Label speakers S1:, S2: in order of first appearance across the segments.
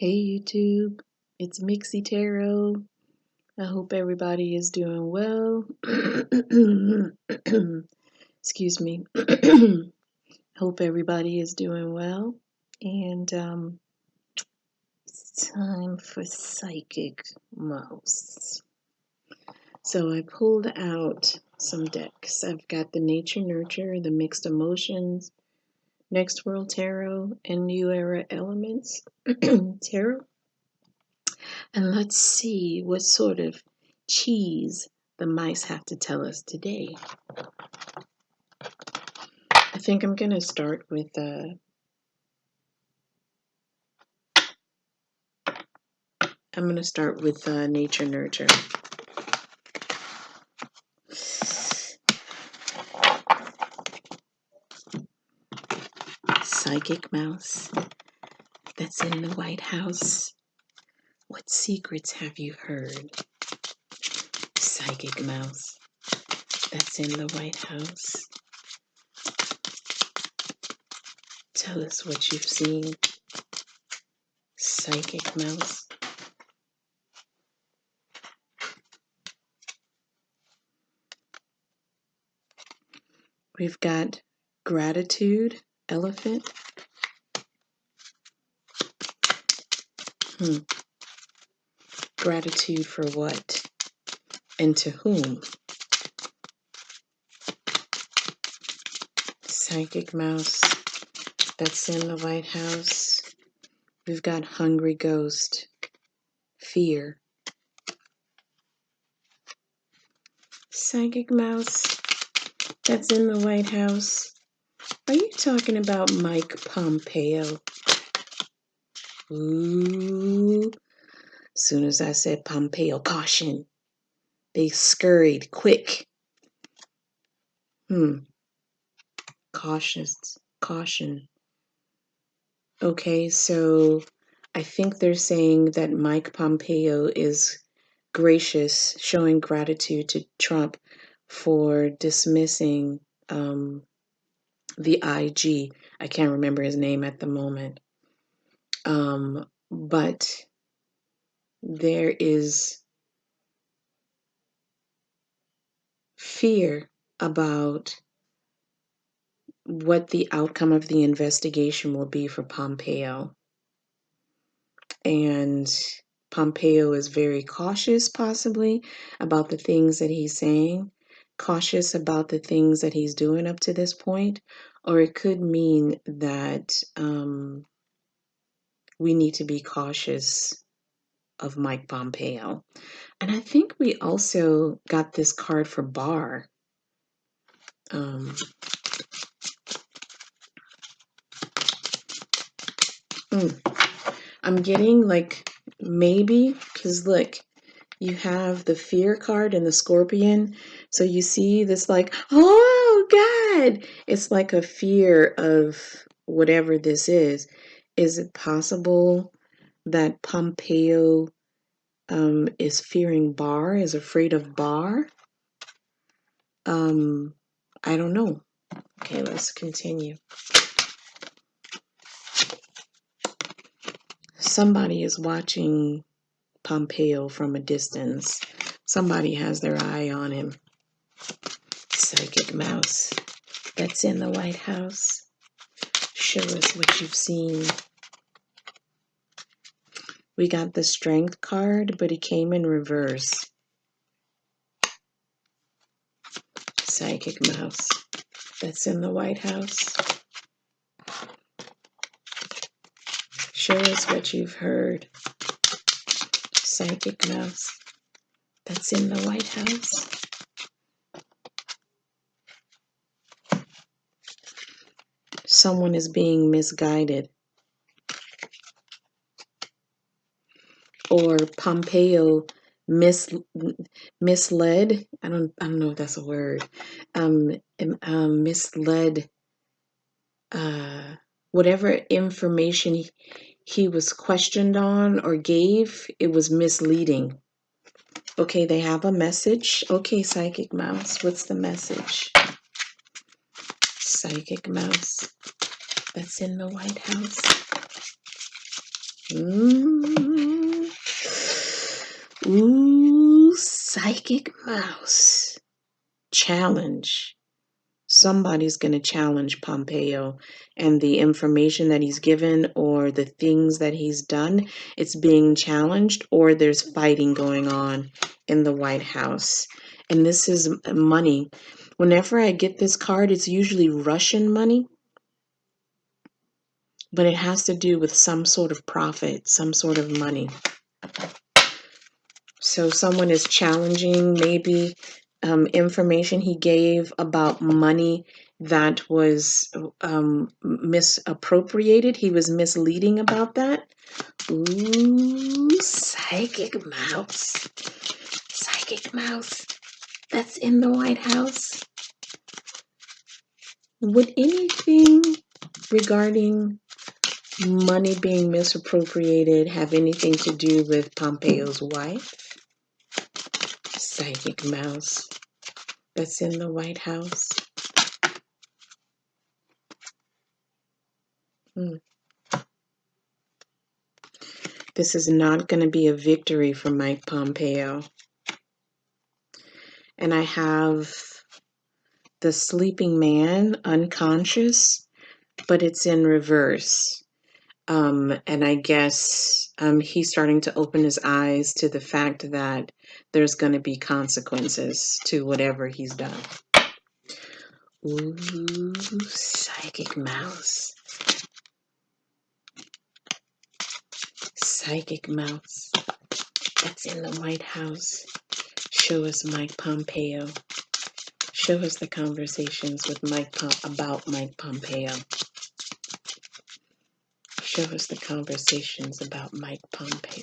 S1: Hey YouTube, it's Mixie Tarot. I hope everybody is doing well. Excuse me. Hope everybody is doing well. And it's time for Psychic Mouse. So I pulled out some decks. I've got the Nature Nurture, the Mixed Emotions, Next World Tarot, and New Era Elements Tarot. And let's see what sort of cheese the mice have to tell us today. I think I'm going to start with Nature Nurture. Psychic Mouse that's in the White House. What secrets have you heard? Psychic Mouse that's in the White House. Tell us what you've seen. Psychic Mouse. We've got Gratitude, Elephant. Gratitude for what? And to whom? Psychic Mouse that's in the White House. We've got Hungry Ghost, Fear. Psychic Mouse that's in the White House. Are you talking about Mike Pompeo? Ooh. As soon as I said Pompeo, caution. They scurried quick. Caution. Okay, so I think they're saying that Mike Pompeo is gracious, showing gratitude to Trump for dismissing the IG. I can't remember his name at the moment. But there is fear about what the outcome of the investigation will be for Pompeo. And Pompeo is very cautious, possibly, about the things that he's saying, cautious about the things that he's doing up to this point, or it could mean that we need to be cautious of Mike Pompeo. And I think we also got this card for Barr. I'm getting like maybe, because look, you have the fear card and the scorpion. So you see this like, oh God, it's like a fear of whatever this is. Is it possible that Pompeo is fearing Barr, is afraid of Barr? I don't know. Okay, let's continue. Somebody is watching Pompeo from a distance. Somebody has their eye on him. Psychic Mouse that's in the White House. Show us what you've seen. We got the Strength card, but it came in reverse. Psychic Mouse that's in the White House. Show us what you've heard. Psychic Mouse that's in the White House. Someone is being misguided. Or Pompeo misled. I don't know if that's a word. Misled. Whatever information he was questioned on or gave, it was misleading. Okay, they have a message. Okay, Psychic Mouse, what's the message? Psychic Mouse that's in the White House. Mm. Ooh, Psychic Mouse. Challenge. Somebody's going to challenge Pompeo, and the information that he's given or the things that he's done, it's being challenged, or there's fighting going on in the White House. And this is money. Whenever I get this card, it's usually Russian money, but it has to do with some sort of profit, some sort of money. So someone is challenging maybe information he gave about money that was misappropriated. He was misleading about that. Ooh, Psychic Mouse. Psychic Mouse. That's in the White House. Would anything regarding money being misappropriated have anything to do with Pompeo's wife? Psychic Mouse. That's in the White House. This is not going to be a victory for Mike Pompeo. And I have the sleeping man unconscious, but it's in reverse. And I guess he's starting to open his eyes to the fact that there's going to be consequences to whatever he's done. Ooh, Psychic Mouse. Psychic Mouse. That's in the White House. Show us Mike Pompeo. Show us the conversations with about Mike Pompeo. Show us the conversations about Mike Pompeo.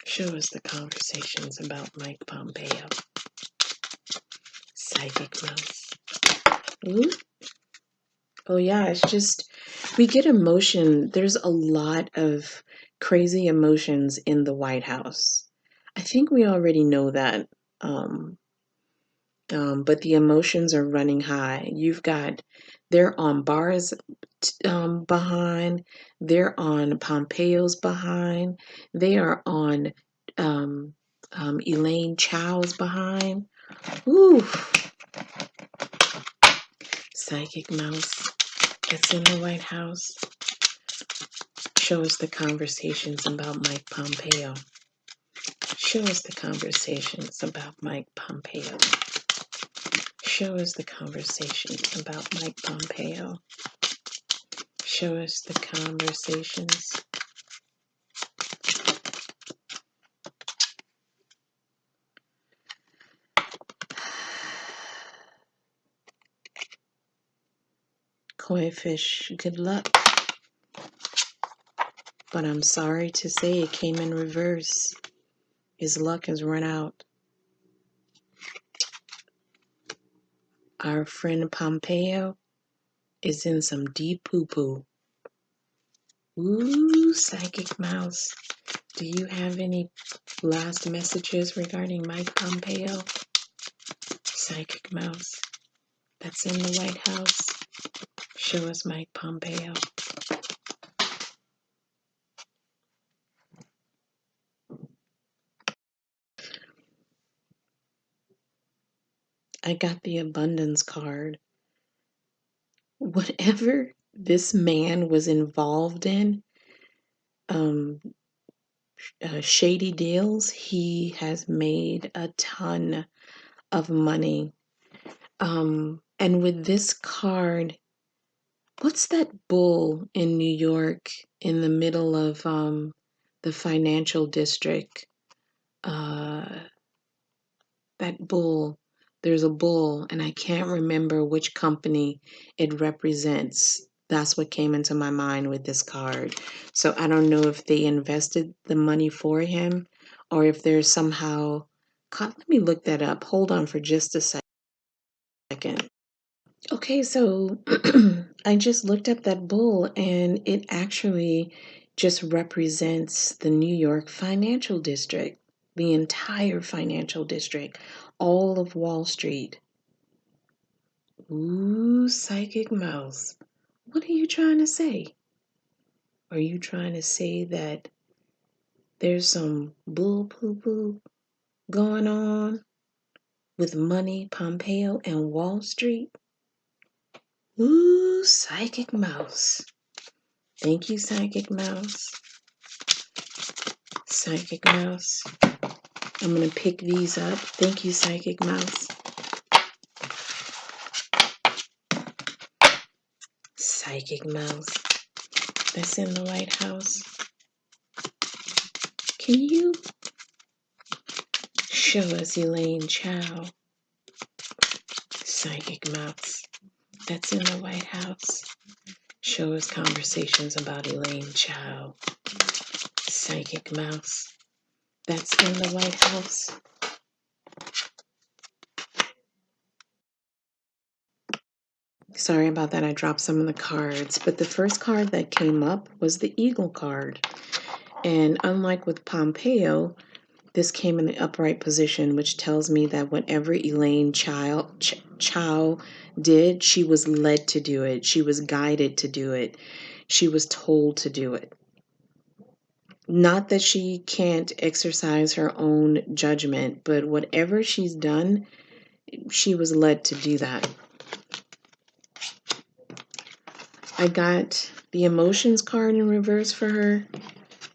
S1: Show us the conversations about Mike Pompeo. Psychic Mouse. Ooh. Oh yeah, it's just, we get emotion. There's a lot of crazy emotions in the White House. I think we already know that. But the emotions are running high. They're on Barr's behind, they're on Pompeo's behind, they are on Elaine Chow's behind. Ooh, Psychic Mouse, that's in the White House. Show us the conversations about Mike Pompeo. Show us the conversations about Mike Pompeo. Show us the conversations about Mike Pompeo. Show us the conversations. Koi fish, good luck. But I'm sorry to say it came in reverse. His luck has run out. Our friend Pompeo is in some deep poo-poo. Ooh, Psychic Mouse. Do you have any last messages regarding Mike Pompeo? Psychic Mouse. That's in the White House. Show us Mike Pompeo. I got the abundance card. Whatever this man was involved in, shady deals, he has made a ton of money. And with this card, what's that bull in New York in the middle of the financial district? That bull, there's a bull, and I can't remember which company it represents. That's what came into my mind with this card. So I don't know if they invested the money for him or if there's somehow. Let me look that up. Hold on for just a second. Okay, so I just looked up that bull and it actually just represents the New York financial district, the entire financial district, all of Wall Street. Ooh, Psychic Mouse. What are you trying to say? Are you trying to say that there's some bull poo poo going on with money, Pompeo, and Wall Street? Ooh, Psychic Mouse. Thank you, Psychic Mouse. Psychic Mouse. I'm going to pick these up. Thank you, Psychic Mouse. Psychic Mouse. That's in the White House. Can you show us Elaine Chao? Psychic Mouse. That's in the White House. Show us conversations about Elaine Chao. Psychic Mouse. That's in the White House. Sorry about that, I dropped some of the cards. But the first card that came up was the Eagle card. And unlike with Pompeo, this came in the upright position, which tells me that whatever Elaine Chao did, she was led to do it. She was guided to do it. She was told to do it. Not that she can't exercise her own judgment, but whatever she's done, she was led to do that. I got the emotions card in reverse for her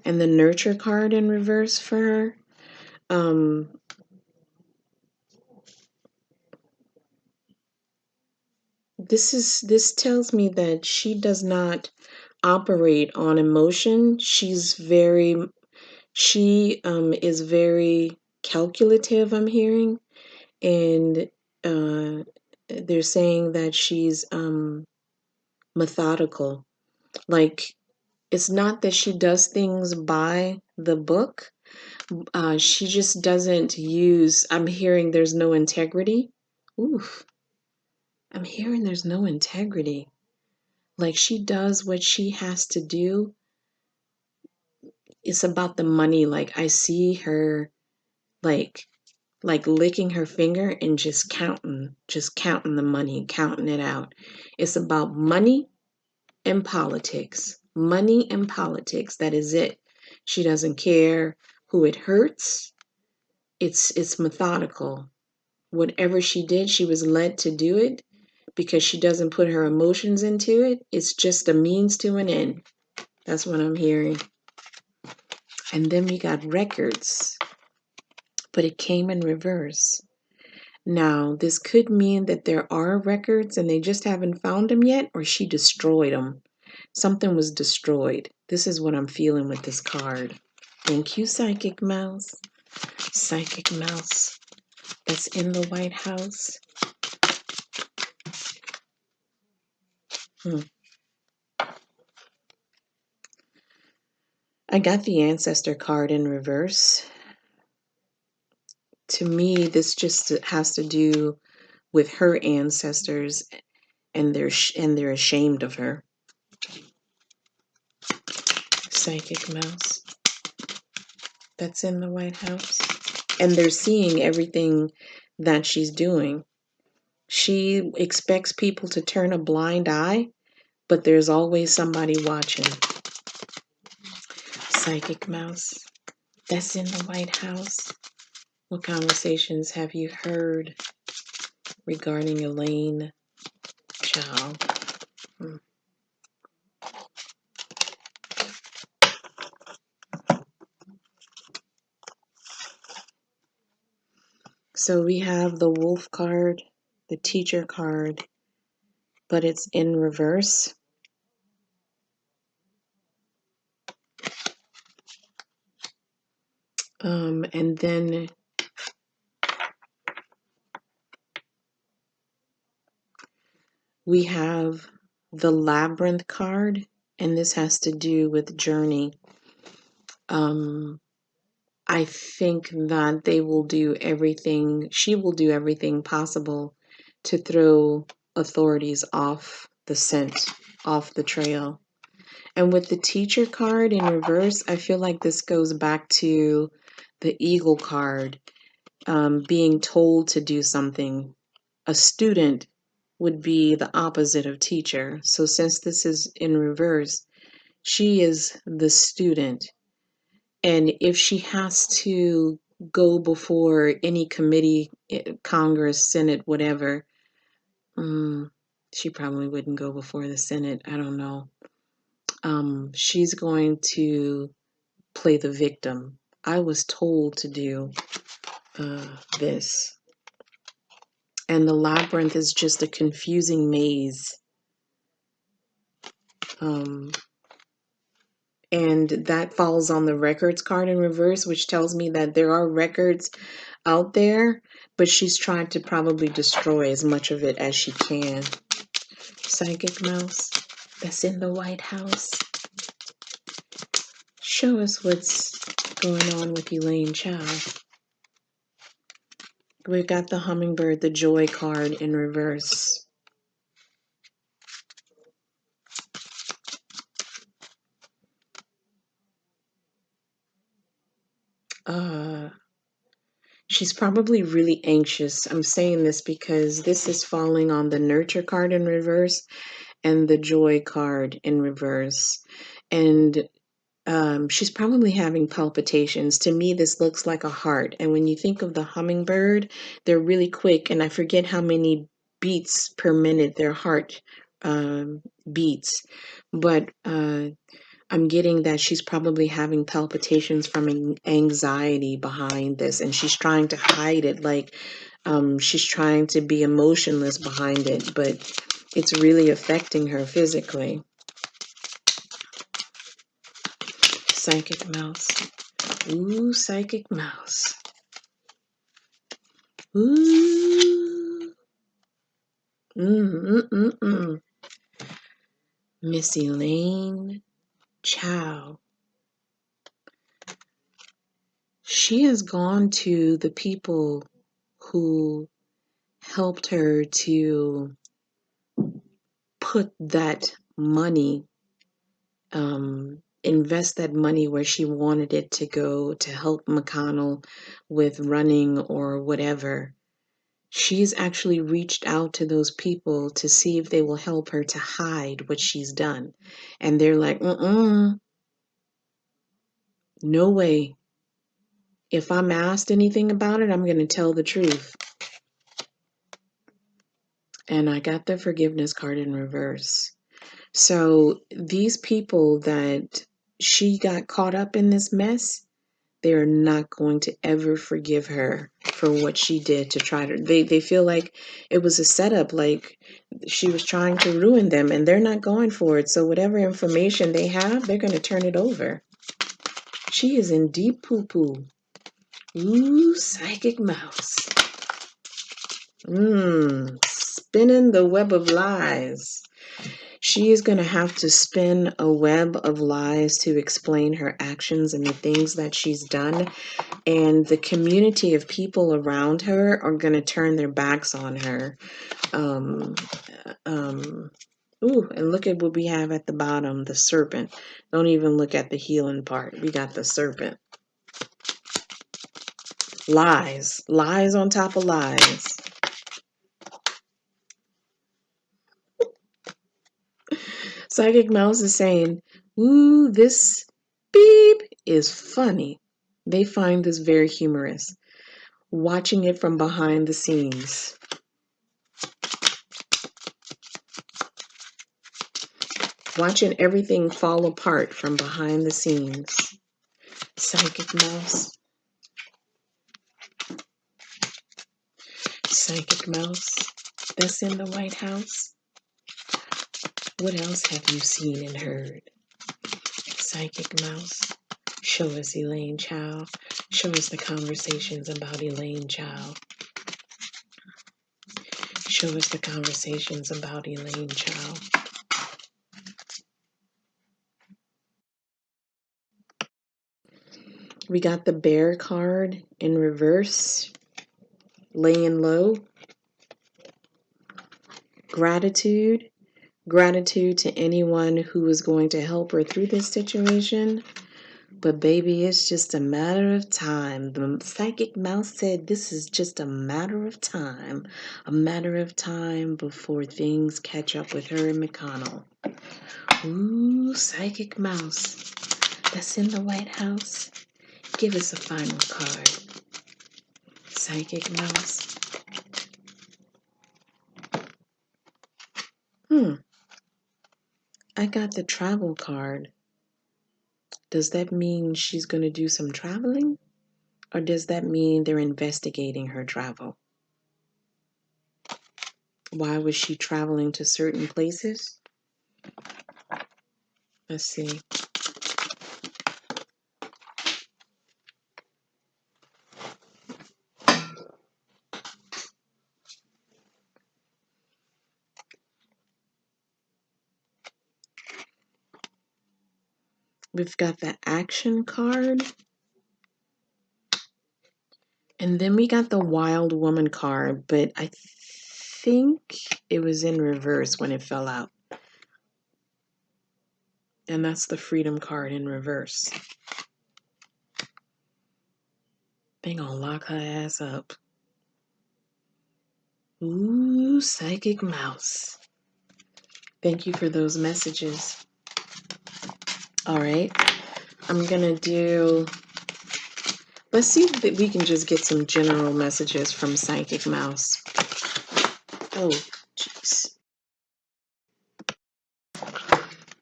S1: and the nurture card in reverse for her. This tells me that she does not operate on emotion. She is very calculative, I'm hearing, and they're saying that she's methodical. Like, it's not that she does things by the book. She just doesn't use, I'm hearing there's no integrity. Oof. I'm hearing there's no integrity. Like, she does what she has to do. It's about the money. Like, I see her like licking her finger and just counting the money, counting it out. It's about money and politics. Money and politics. That is it. She doesn't care who it hurts. It's methodical. Whatever she did, she was led to do it because she doesn't put her emotions into it. It's just a means to an end. That's what I'm hearing. And then we got records, but it came in reverse. Now, this could mean that there are records and they just haven't found them yet, or she destroyed them. Something was destroyed. This is what I'm feeling with this card. Thank you, Psychic Mouse. Psychic Mouse. That's in the White House. I got the Ancestor card in reverse. To me, this just has to do with her ancestors, and they're ashamed of her. Psychic Mouse. That's in the White House. And they're seeing everything that she's doing. She expects people to turn a blind eye, but there's always somebody watching. Psychic Mouse. That's in the White House. What conversations have you heard regarding Elaine Chao? So we have the Wolf card, the Teacher card, but it's in reverse. And then we have the Labyrinth card, and this has to do with journey. I think that they will do everything, she will do everything possible to throw authorities off the scent, off the trail. And with the Teacher card in reverse, I feel like this goes back to the Eagle card, being told to do something. A student would be the opposite of teacher. So since this is in reverse, She is the student. And if she has to go before any committee, Congress, Senate, whatever, she probably wouldn't go before the Senate. I don't know. She's going to play the victim. I was told to do this. And the labyrinth is just a confusing maze. And that falls on the records card in reverse, which tells me that there are records out there, but she's trying to probably destroy as much of it as she can. Psychic mouse that's in the White House. Show us what's going on with Elaine Chow. We've got the hummingbird, the joy card in reverse. She's probably really anxious. I'm saying this because this is falling on the nurture card in reverse and the joy card in reverse. And she's probably having palpitations. To me, this looks like a heart. And when you think of the hummingbird, they're really quick. And I forget how many beats per minute their heart beats. But I'm getting that she's probably having palpitations from anxiety behind this. And she's trying to hide it. Like she's trying to be emotionless behind it. But it's really affecting her physically. Psychic mouse. Ooh, psychic mouse. Ooh. Miss Elaine Chow. She has gone to the people who helped her to put that money, invest that money where she wanted it to go to help McConnell with running or whatever. She's actually reached out to those people to see if they will help her to hide what she's done. And they're like, no way. If I'm asked anything about it, I'm going to tell the truth. And I got the forgiveness card in reverse. So these people that she got caught up in this mess, they're not going to ever forgive her for what she did to try to, they feel like it was a setup, like she was trying to ruin them, and they're not going for it. So whatever information they have, they're going to turn it over. She is in deep poo-poo. Ooh, psychic mouse. Spinning the web of lies. She is going to have to spin a web of lies to explain her actions and the things that she's done. And the community of people around her are going to turn their backs on her. Ooh, and look at what we have at the bottom, the serpent. Don't even look at the healing part. We got the serpent. Lies. Lies on top of lies. Psychic Mouse is saying, ooh, this beep is funny. They find this very humorous. Watching it from behind the scenes. Watching everything fall apart from behind the scenes. Psychic Mouse. Psychic Mouse that's in the White House. What else have you seen and heard? Psychic Mouse. Show us Elaine Chow. Show us the conversations about Elaine Chow. Show us the conversations about Elaine Chow. We got the bear card in reverse. Laying low. Gratitude. Gratitude to anyone who is going to help her through this situation. But baby, it's just a matter of time. The psychic mouse said this is just a matter of time. A matter of time before things catch up with her and McConnell. Ooh, Psychic Mouse. That's in the White House. Give us a final card. Psychic Mouse. I got the travel card. Does that mean she's going to do some traveling? Or does that mean they're investigating her travel? Why was she traveling to certain places? Let's see. We've got the action card. And then we got the Wild Woman card, but I think it was in reverse when it fell out. And that's the Freedom card in reverse. They gonna lock her ass up. Ooh, Psychic Mouse. Thank you for those messages. All right, I'm gonna do, let's see if we can just get some general messages from Psychic Mouse. Oh, jeez.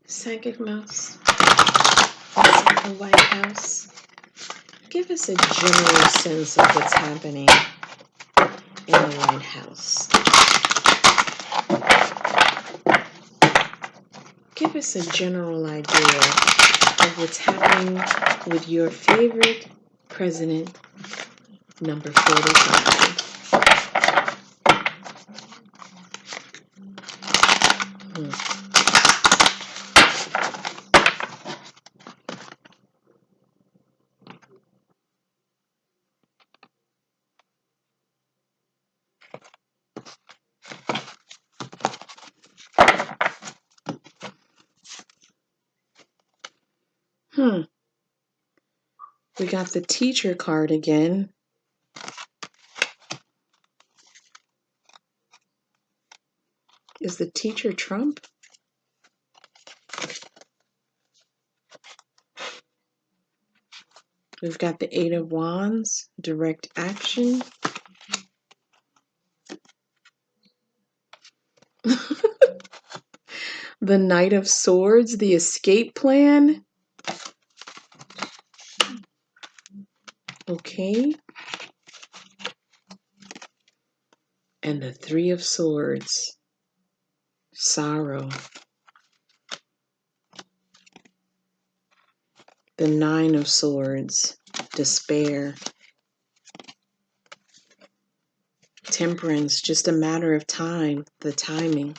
S1: Psychic Mouse, the White House. Give us a general sense of what's happening in the White House. Give us a general idea of what's happening with your favorite president, number 45. We got the teacher card again. Is the teacher Trump? We've got the Eight of Wands, direct action. The Knight of Swords, the escape plan. Okay. And the Three of Swords, sorrow. The Nine of Swords, despair. Temperance, just a matter of time, the timing.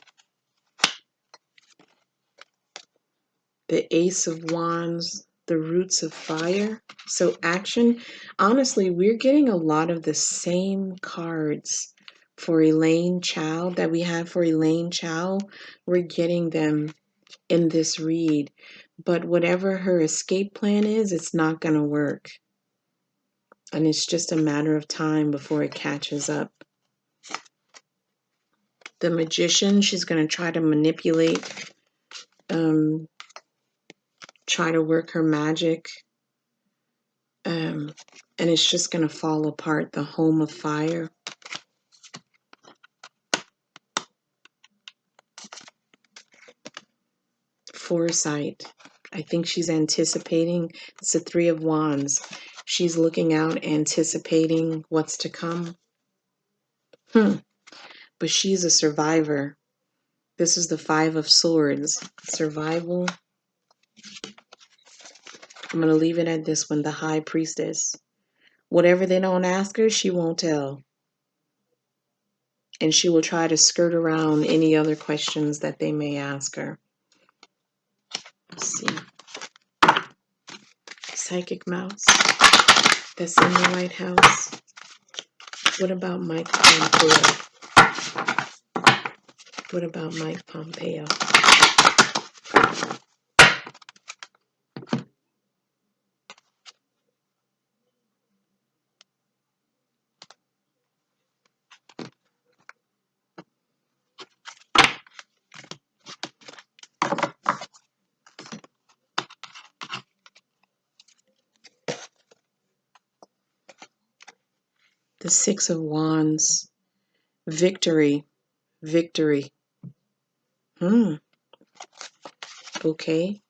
S1: The Ace of Wands, the roots of fire. So action. Honestly, we're getting a lot of the same cards for Elaine Chow that we had for Elaine Chow. We're getting them in this read. But whatever her escape plan is, it's not going to work. And it's just a matter of time before it catches up. The Magician, she's going to try to manipulate, try to work her magic. And it's just going to fall apart. The Home of Fire. Foresight. I think she's anticipating. It's the Three of Wands. She's looking out, anticipating what's to come. But she's a survivor. This is the Five of Swords. Survival. I'm going to leave it at this one, the High Priestess. Whatever they don't ask her, she won't tell. And she will try to skirt around any other questions that they may ask her. Let's see. Psychic Mouse. That's in the White House. What about Mike Pompeo? What about Mike Pompeo? The Six of Wands. Victory. Victory. Okay.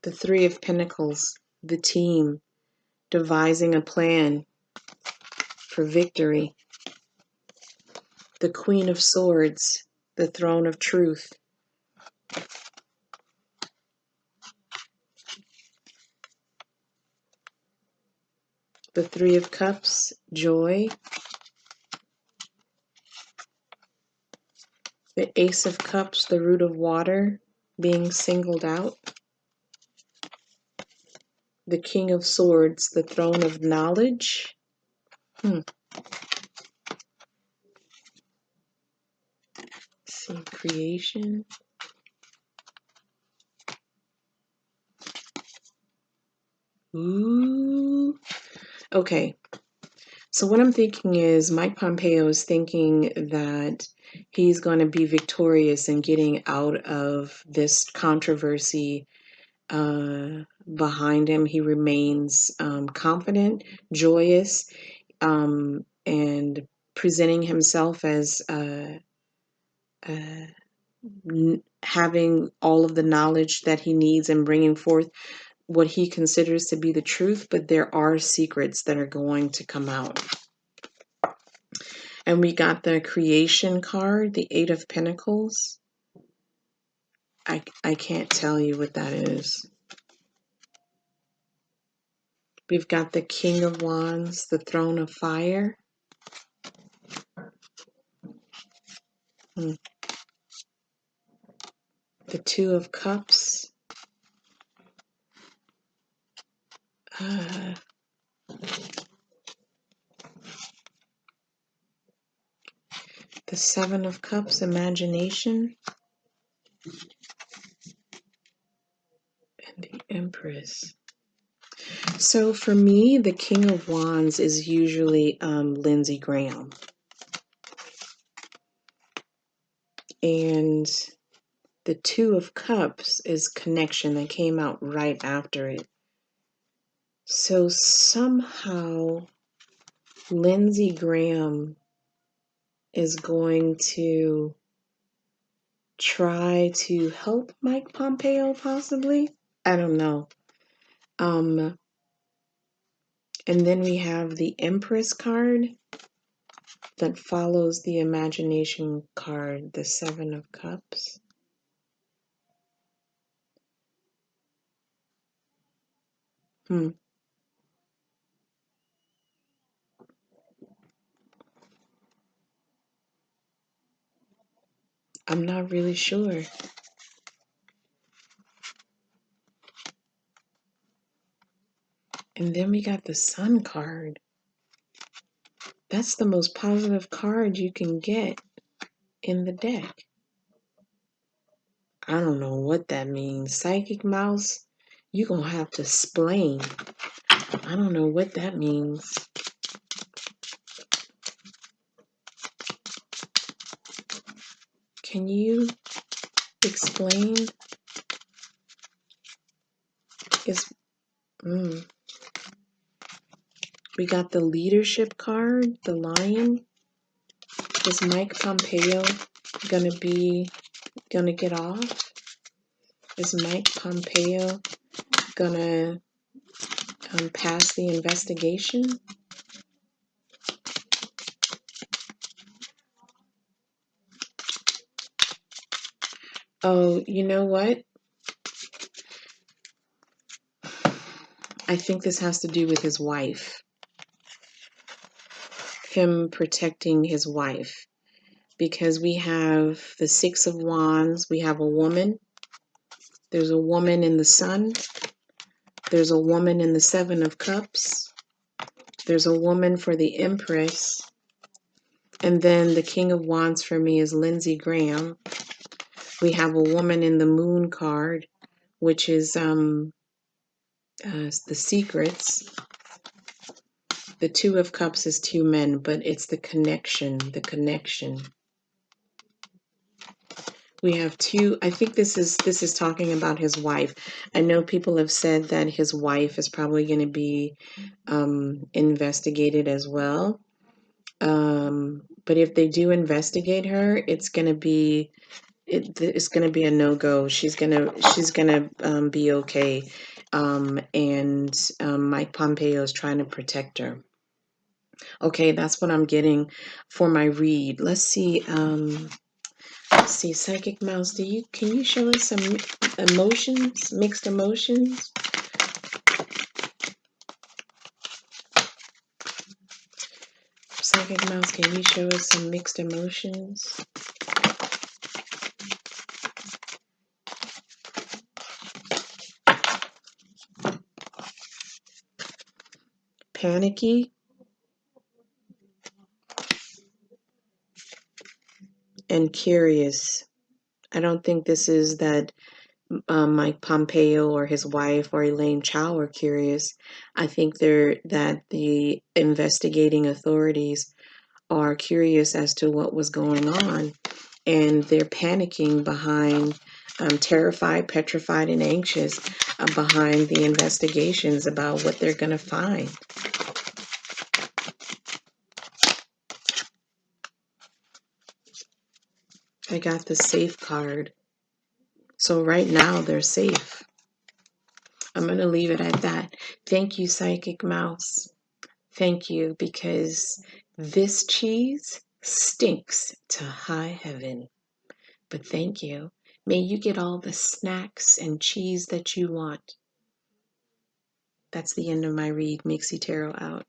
S1: The Three of Pentacles. The team. Devising a plan for victory. The Queen of Swords. The Throne of Truth. The Three of Cups. Joy. The Ace of Cups. The root of water. Being singled out. The King of Swords. The throne of knowledge. See, creation. Ooh. Okay. So what I'm thinking is Mike Pompeo is thinking that he's going to be victorious in getting out of this controversy behind him. He remains confident, joyous, and presenting himself as having all of the knowledge that he needs and bringing forth what he considers to be the truth, but there are secrets that are going to come out. And we got the creation card, the Eight of Pentacles. I can't tell you what that is. We've got the King of Wands, the Throne of Fire. The Two of Cups. The Seven of Cups, imagination. And the Empress. So for me, the King of Wands is usually Lindsey Graham. And the Two of Cups is connection that came out right after it. So somehow Lindsey Graham is going to try to help Mike Pompeo, possibly. I don't know. And then we have the Empress card that follows the imagination card, the Seven of Cups. I'm not really sure. And then we got the Sun card. That's the most positive card you can get in the deck. I don't know what that means. Psychic Mouse, you're going to have to explain. I don't know what that means. Can you explain? We got the Leadership card, the Lion. Is Mike Pompeo gonna get off? Is Mike Pompeo gonna pass the investigation? Oh, you know what? I think this has to do with his wife. Him protecting his wife. Because we have the Six of Wands, we have a woman. There's a woman in the Sun. There's a woman in the Seven of Cups. There's a woman for the Empress. And then the King of Wands for me is Lindsey Graham. We have a woman in the Moon card, which is the secrets. The Two of Cups is two men, but it's the connection, the connection. We have two. I think this is talking about his wife. I know people have said that his wife is probably going to be investigated as well. But if they do investigate her, it's gonna be a no-go. She's gonna be okay. And Mike Pompeo is trying to protect her. Okay, that's what I'm getting for my read. Let's see, Psychic Mouse, can you show us some emotions, mixed emotions? Psychic Mouse, can you show us some mixed emotions? Panicky and curious. I don't think this is that Mike Pompeo or his wife or Elaine Chao are curious. I think that the investigating authorities are curious as to what was going on, and they're panicking behind, terrified, petrified, and anxious behind the investigations about what they're going to find. I got the safe card. So right now they're safe. I'm going to leave it at that. Thank you, Psychic Mouse. Thank you, because this cheese stinks to high heaven. But thank you. May you get all the snacks and cheese that you want. That's the end of my read. Mixie Tarot out.